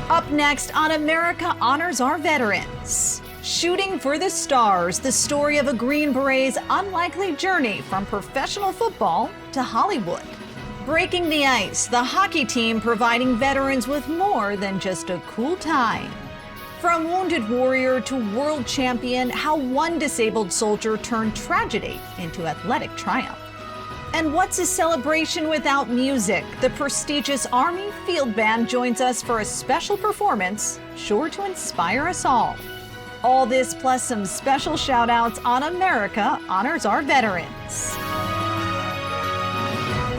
Up next on America Honors Our Veterans. Shooting for the Stars, the story of a Green Beret's unlikely journey from professional football to Hollywood. Breaking the ice, the hockey team providing veterans with more than just a cool time. From wounded warrior to world champion, how one disabled soldier turned tragedy into athletic triumph. And what's a celebration without music? The prestigious Army Field Band joins us for a special performance, sure to inspire us all. All this plus some special shout outs on America Honors Our Veterans.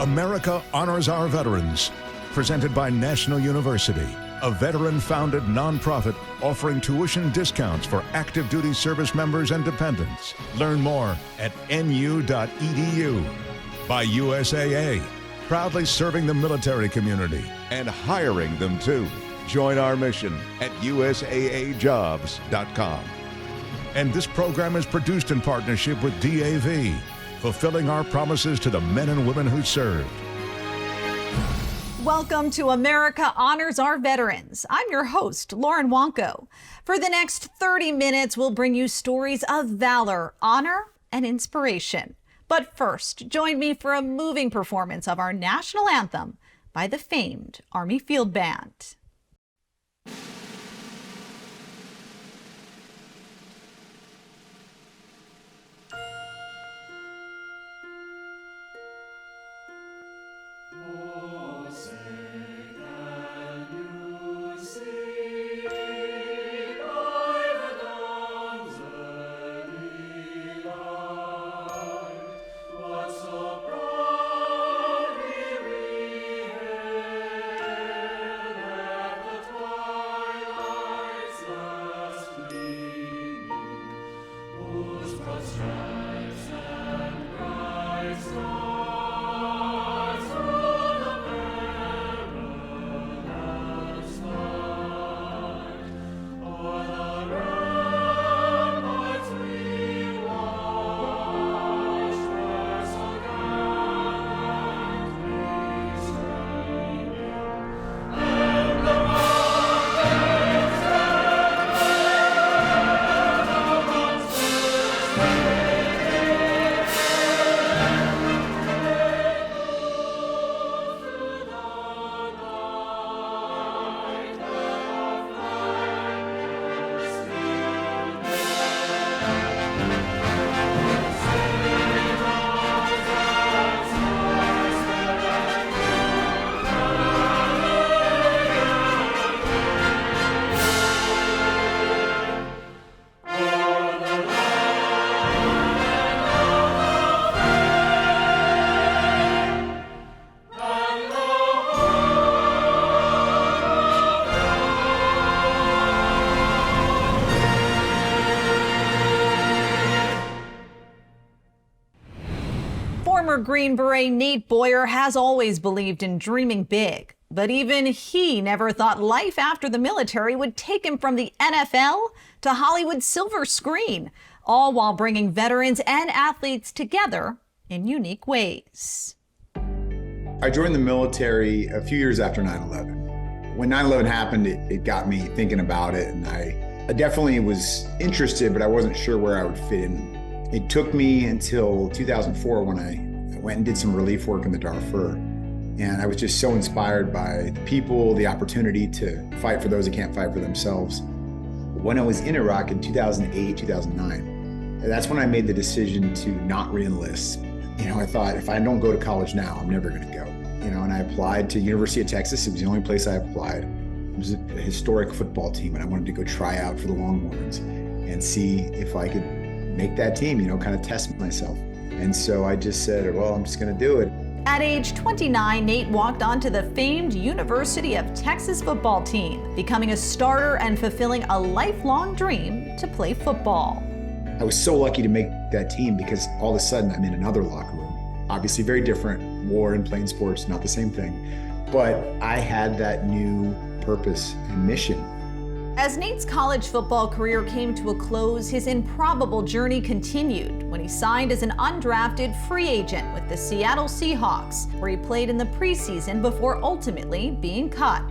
America Honors Our Veterans, presented by National University, a veteran-founded nonprofit offering tuition discounts for active duty service members and dependents. Learn more at nu.edu. By USAA, proudly serving the military community and hiring them too. Join our mission at usaajobs.com. And this program is produced in partnership with DAV, fulfilling our promises to the men and women who served. Welcome to America Honors Our Veterans. I'm your host, Lauren Wonko. For the next 30 minutes, we'll bring you stories of valor, honor, and inspiration. But first, join me for a moving performance of our national anthem by the famed Army Field Band. Former Green Beret Nate Boyer has always believed in dreaming big, but even he never thought life after the military would take him from the NFL to Hollywood's silver screen, all while bringing veterans and athletes together in unique ways. I joined the military a few years after 9/11. When 9/11 happened, it got me thinking about it, and I definitely was interested, but I wasn't sure where I would fit in. It took me until 2004 when I went and did some relief work in the Darfur. And I was just so inspired by the people, the opportunity to fight for those who can't fight for themselves. When I was in Iraq in 2008, 2009, that's when I made the decision to not re-enlist. I thought, if I don't go to college now, I'm never gonna go. And I applied to University of Texas. It was the only place I applied. It was a historic football team, and I wanted to go try out for the Longhorns and see if I could make that team, kind of test myself. And so I just said, well, I'm just gonna do it. At age 29, Nate walked onto the famed University of Texas football team, becoming a starter and fulfilling a lifelong dream to play football. I was so lucky to make that team because all of a sudden I'm in another locker room. Obviously very different, war and playing sports, not the same thing. But I had that new purpose and mission. As Nate's college football career came to a close, his improbable journey continued when he signed as an undrafted free agent with the Seattle Seahawks, where he played in the preseason before ultimately being cut.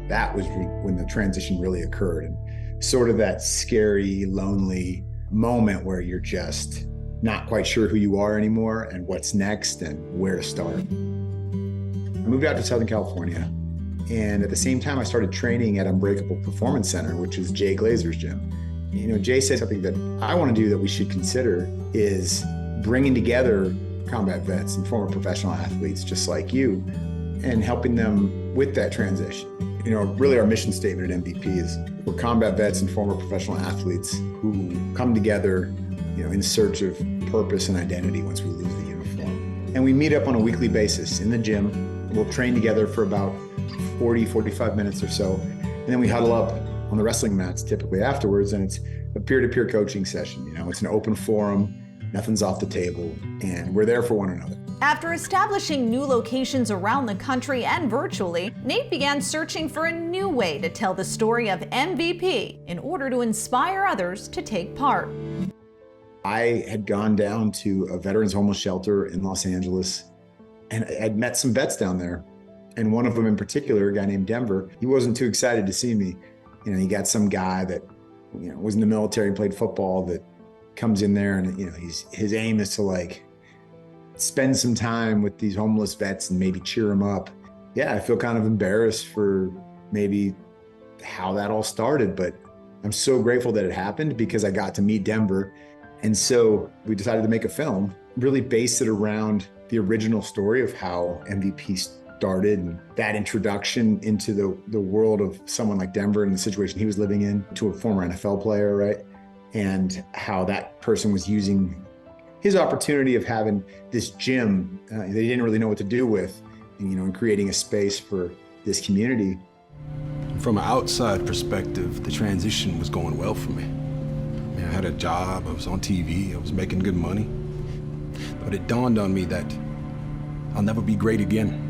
That was when the transition really occurred, and sort of that scary, lonely moment where you're just not quite sure who you are anymore and what's next and where to start. I moved out to Southern California. And at the same time, I started training at Unbreakable Performance Center, which is Jay Glazer's gym. You know, Jay said something that I want to do that we should consider is bringing together combat vets and former professional athletes just like you and helping them with that transition. You know, really our mission statement at MVP is we're combat vets and former professional athletes who come together, you know, in search of purpose and identity once we lose the uniform. And we meet up on a weekly basis in the gym. We'll train together for about 45 minutes or so. And then we huddle up on the wrestling mats typically afterwards, and it's a peer-to-peer coaching session. You know, it's an open forum, nothing's off the table, and we're there for one another. After establishing new locations around the country and virtually, Nate began searching for a new way to tell the story of MVP in order to inspire others to take part. I had gone down to a veterans homeless shelter in Los Angeles, and I'd met some vets down there. And one of them in particular, a guy named Denver, he wasn't too excited to see me. You know, he got some guy that, you know, was in the military and played football that comes in there and, you know, his aim is to like spend some time with these homeless vets and maybe cheer them up. Yeah, I feel kind of embarrassed for maybe how that all started, but I'm so grateful that it happened because I got to meet Denver. And so we decided to make a film, really based it around the original story of how MVP started and that introduction into the world of someone like Denver and the situation he was living in to a former NFL player, right? And how that person was using his opportunity of having this gym they didn't really know what to do with, and, you know, and creating a space for this community. From an outside perspective, the transition was going well for me. I mean, I had a job, I was on TV, I was making good money. But it dawned on me that I'll never be great again.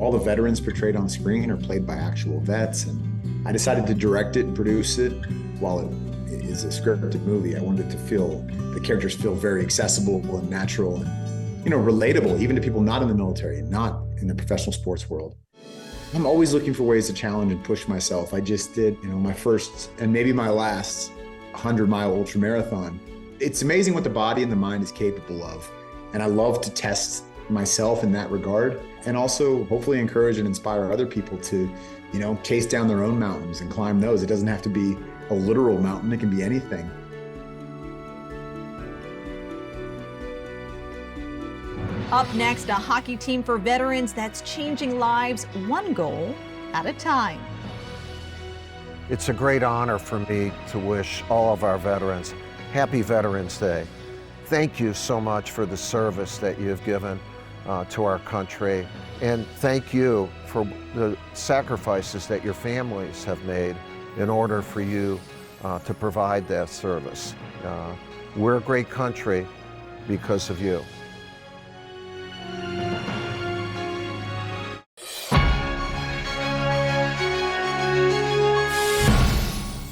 All the veterans portrayed on screen are played by actual vets, and I decided to direct it and produce it. While it is a scripted movie, I wanted it to feel, the characters feel very accessible and natural and, you know, relatable, even to people not in the military and not in the professional sports world. I'm always looking for ways to challenge and push myself. I just did, you know, my first and maybe my last 100-mile ultra marathon. It's amazing what the body and the mind is capable of, and I love to test myself in that regard, and also hopefully encourage and inspire other people to, you know, chase down their own mountains and climb those. It doesn't have to be a literal mountain, it can be anything. Up next, a hockey team for veterans that's changing lives one goal at a time. It's a great honor for me to wish all of our veterans happy Veterans Day. Thank you so much for the service that you've given to our country. And thank you for the sacrifices that your families have made in order for you to provide that service. We're a great country because of you.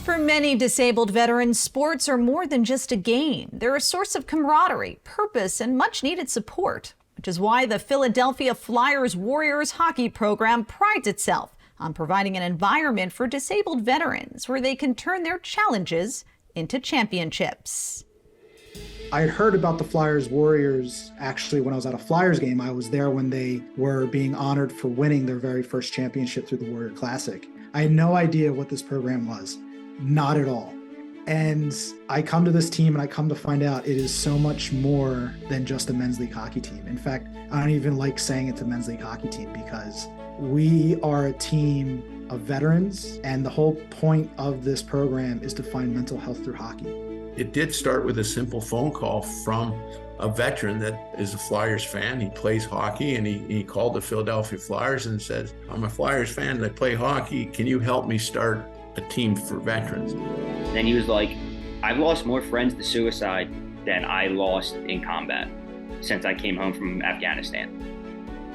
For many disabled veterans, sports are more than just a game. They're a source of camaraderie, purpose, and much needed support, which is why the Philadelphia Flyers Warriors hockey program prides itself on providing an environment for disabled veterans where they can turn their challenges into championships. I had heard about the Flyers Warriors actually when I was at a Flyers game. I was there when they were being honored for winning their very first championship through the Warrior Classic. I had no idea what this program was, not at all. And I come to this team and I come to find out it is so much more than just a men's league hockey team. In fact, I don't even like saying it's a men's league hockey team because we are a team of veterans, and the whole point of this program is to find mental health through hockey. It did start with a simple phone call from a veteran that is a Flyers fan. He plays hockey, and he called the Philadelphia Flyers and said, I'm a Flyers fan, I play hockey. Can you help me start a team for veterans? Then he was like, I've lost more friends to suicide than I lost in combat since I came home from Afghanistan.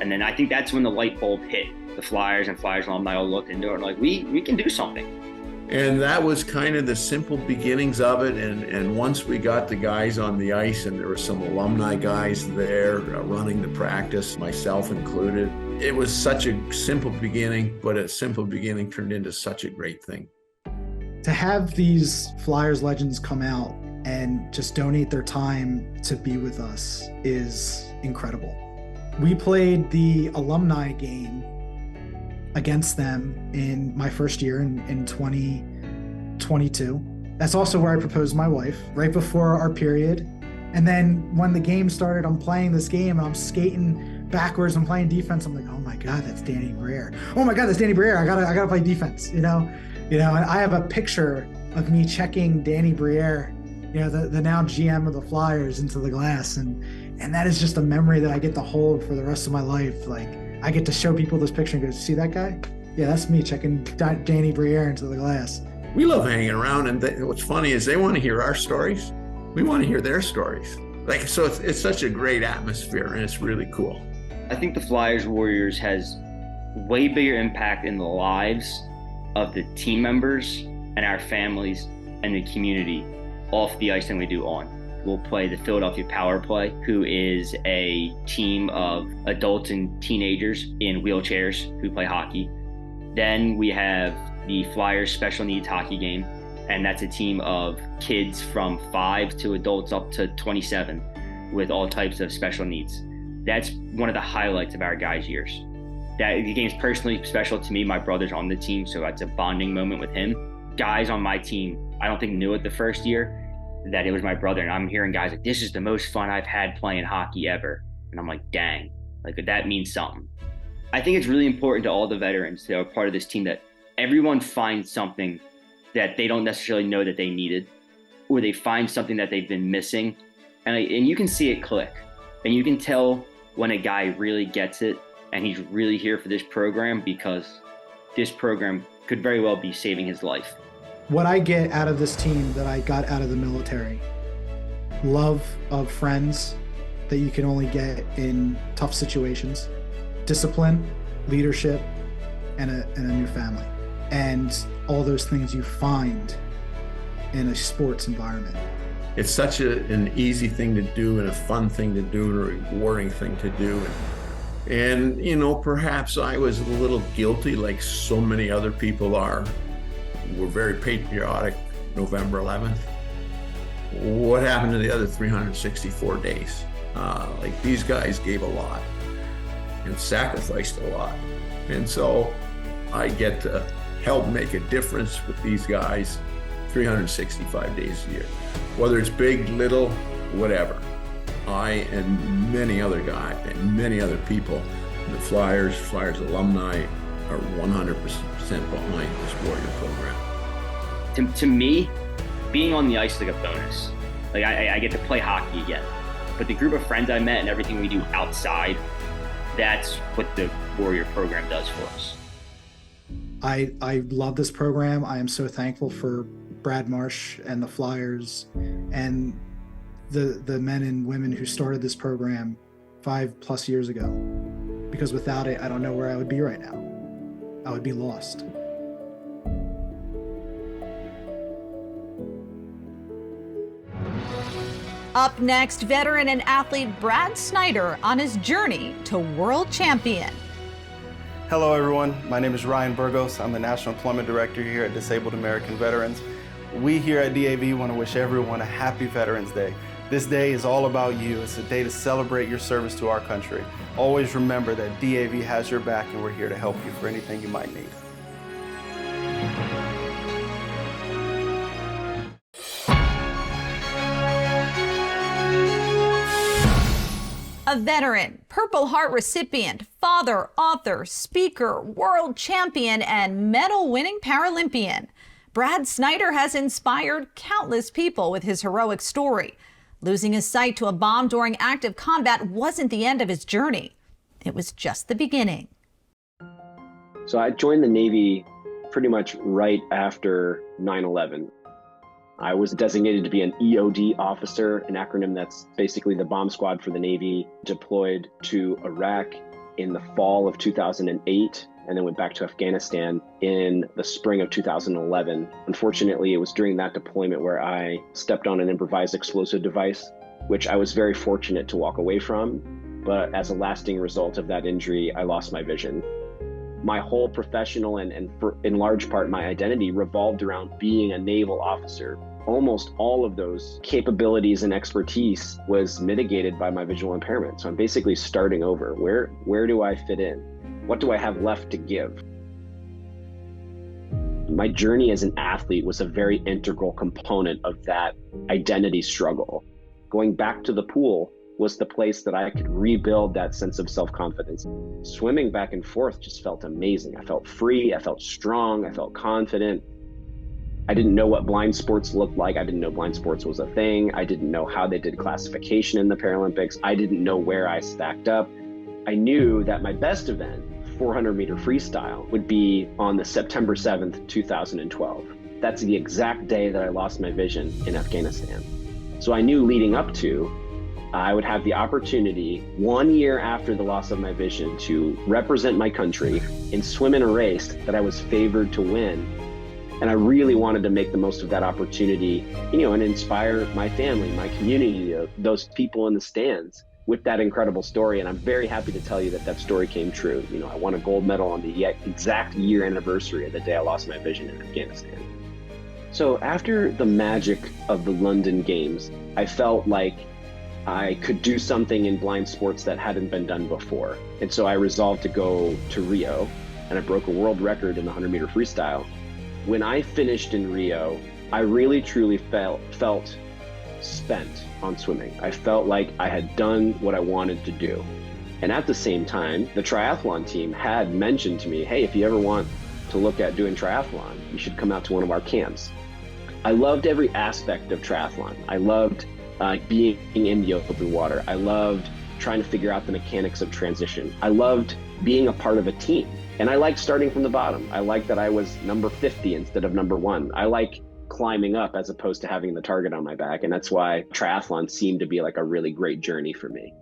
And then I think that's when the light bulb hit. The Flyers and Flyers alumni all looked into it and like, we can do something. And that was kind of the simple beginnings of it. And once we got the guys on the ice, and there were some alumni guys there running the practice, myself included, it was such a simple beginning, but a simple beginning turned into such a great thing. To have these Flyers legends come out and just donate their time to be with us is incredible. We played the alumni game against them in my first year in 2022. That's also where I proposed my wife, right before our period. And then when the game started, I'm playing this game and I'm skating backwards, I'm playing defense. I'm like, oh my God, that's Danny Briere. Oh my God, that's Danny Briere. I gotta play defense, you know? And I have a picture of me checking Danny Briere, the now GM of the Flyers, into the glass. And that is just a memory that I get to hold for the rest of my life. Like, I get to show people this picture and go, see that guy? Yeah, that's me checking Danny Briere into the glass. We love hanging around, and what's funny is they want to hear our stories. We want to hear their stories. So it's such a great atmosphere, and it's really cool. I think the Flyers Warriors has way bigger impact in the lives of the team members and our families and the community off the ice than we do on. We'll play the Philadelphia Power Play, who is a team of adults and teenagers in wheelchairs who play hockey. Then we have the Flyers Special Needs Hockey Game, and that's a team of kids from 5 to adults up to 27 with all types of special needs. That's one of the highlights of our guys' years. The game's personally special to me. My brother's on the team, so that's a bonding moment with him. Guys on my team, I don't think knew it the first year that it was my brother, and I'm hearing guys like, this is the most fun I've had playing hockey ever. And I'm like, dang, like that means something. I think it's really important to all the veterans that are part of this team that everyone finds something that they don't necessarily know that they needed, or they find something that they've been missing. And you can see it click, and you can tell when a guy really gets it and he's really here for this program, because this program could very well be saving his life. What I get out of this team that I got out of the military, love of friends that you can only get in tough situations, discipline, leadership, and a new family. And all those things you find in a sports environment. It's such an easy thing to do, and a fun thing to do, and a rewarding thing to do. And perhaps I was a little guilty, like so many other people are. We're very patriotic. November 11th. What happened to the other 364 days? These guys gave a lot and sacrificed a lot. And so I get to help make a difference with these guys 365 days a year. Whether it's big, little, whatever. I and many other guys and many other people, the Flyers alumni, are 100% behind this Warrior program. To me, being on the ice is like a bonus. I get to play hockey again. But the group of friends I met and everything we do outside, that's what the Warrior program does for us. I love this program. I am so thankful for Brad Marsh and the Flyers and the men and women who started this program 5+ years ago. Because without it, I don't know where I would be right now. I would be lost. Up next, veteran and athlete Brad Snyder on his journey to world champion. Hello everyone, my name is Ryan Burgos. I'm the National Employment Director here at Disabled American Veterans. We here at DAV want to wish everyone a happy Veterans Day. This day is all about you. It's a day to celebrate your service to our country. Always remember that DAV has your back and we're here to help you for anything you might need. A veteran, Purple Heart recipient, father, author, speaker, world champion, and medal-winning Paralympian. Brad Snyder has inspired countless people with his heroic story. Losing his sight to a bomb during active combat wasn't the end of his journey. It was just the beginning. So I joined the Navy pretty much right after 9/11. I was designated to be an EOD officer, an acronym that's basically the bomb squad for the Navy, deployed to Iraq in the fall of 2008. and then went back to Afghanistan in the spring of 2011. Unfortunately, it was during that deployment where I stepped on an improvised explosive device, which I was very fortunate to walk away from. But as a lasting result of that injury, I lost my vision. My whole professional and for, in large part, my identity revolved around being a naval officer. Almost all of those capabilities and expertise was mitigated by my visual impairment. So I'm basically starting over. Where do I fit in? What do I have left to give? My journey as an athlete was a very integral component of that identity struggle. Going back to the pool was the place that I could rebuild that sense of self-confidence. Swimming back and forth just felt amazing. I felt free, I felt strong, I felt confident. I didn't know what blind sports looked like. I didn't know blind sports was a thing. I didn't know how they did classification in the Paralympics. I didn't know where I stacked up. I knew that my best event, 400-meter freestyle, would be on the September 7th, 2012. That's the exact day that I lost my vision in Afghanistan. So I knew leading up to, I would have the opportunity 1 year after the loss of my vision to represent my country and swim in a race that I was favored to win. And I really wanted to make the most of that opportunity, and inspire my family, my community, those people in the stands with that incredible story. And I'm very happy to tell you that that story came true. I won a gold medal on the exact year anniversary of the day I lost my vision in Afghanistan. So after the magic of the London Games, I felt like I could do something in blind sports that hadn't been done before. And so I resolved to go to Rio, and I broke a world record in the 100-meter freestyle. When I finished in Rio, I really truly felt spent on swimming. I felt like I had done what I wanted to do. And at the same time, the triathlon team had mentioned to me, hey, if you ever want to look at doing triathlon, you should come out to one of our camps. I loved every aspect of triathlon. I loved being in the open water. I loved trying to figure out the mechanics of transition. I loved being a part of a team. And I liked starting from the bottom. I liked that I was number 50 instead of number 1. I like climbing up as opposed to having the target on my back. And that's why triathlon seemed to be like a really great journey for me.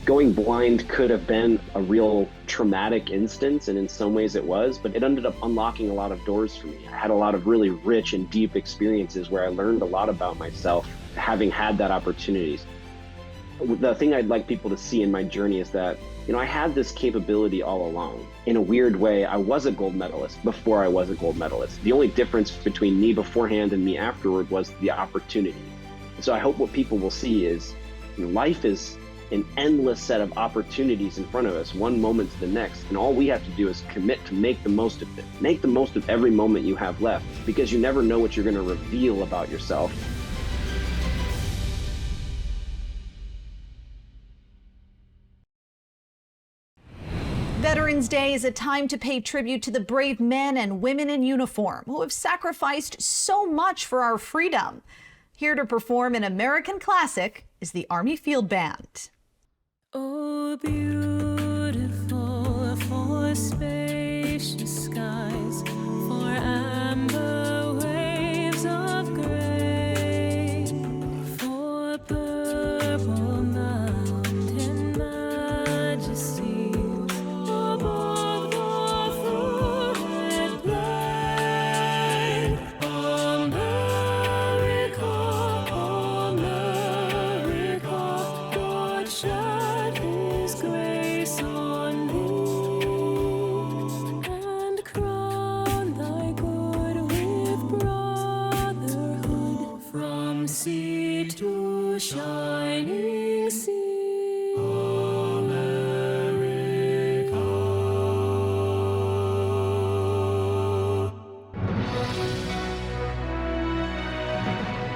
Going blind could have been a real traumatic instance, and in some ways it was, but it ended up unlocking a lot of doors for me. I had a lot of really rich and deep experiences where I learned a lot about myself, having had that opportunity. The thing I'd like people to see in my journey is that, I had this capability all along. In a weird way, I was a gold medalist before I was a gold medalist. The only difference between me beforehand and me afterward was the opportunity. So I hope what people will see is, life is an endless set of opportunities in front of us, one moment to the next. And all we have to do is commit to make the most of it. Make the most of every moment you have left, because you never know what you're going to reveal about yourself. Veterans Day is a time to pay tribute to the brave men and women in uniform who have sacrificed so much for our freedom. Here to perform an American classic is the Army Field Band. Oh, beautiful for spacious skies, for amber waves of gray, for purple mountain majesty. Sea to shining sea, America.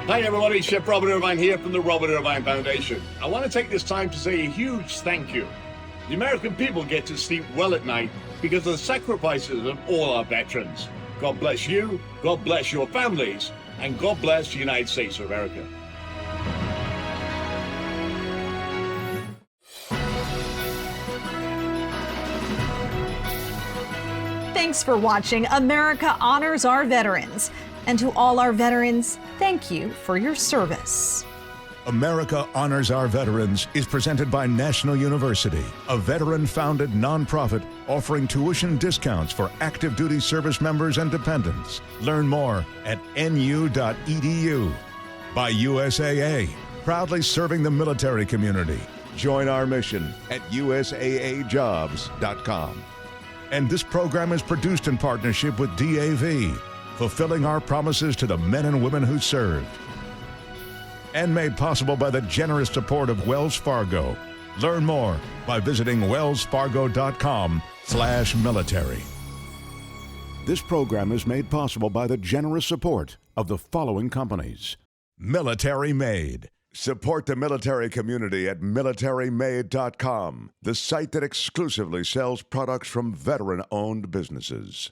Hi everybody, Chef Robert Irvine here from the Robert Irvine Foundation. I want to take this time to say a huge thank you. The American people get to sleep well at night because of the sacrifices of all our veterans. God bless you, God bless your families, and God bless the United States of America. Thanks for watching America Honors Our Veterans. And to all our veterans, thank you for your service. America Honors Our Veterans is presented by National University, a veteran-founded nonprofit offering tuition discounts for active duty service members and dependents. Learn more at nu.edu. By USAA, proudly serving the military community. Join our mission at usaajobs.com. And this program is produced in partnership with DAV, fulfilling our promises to the men and women who served. And made possible by the generous support of Wells Fargo. Learn more by visiting wellsfargo.com/military. This program is made possible by the generous support of the following companies. Military Made. Support the military community at militarymade.com, the site that exclusively sells products from veteran-owned businesses.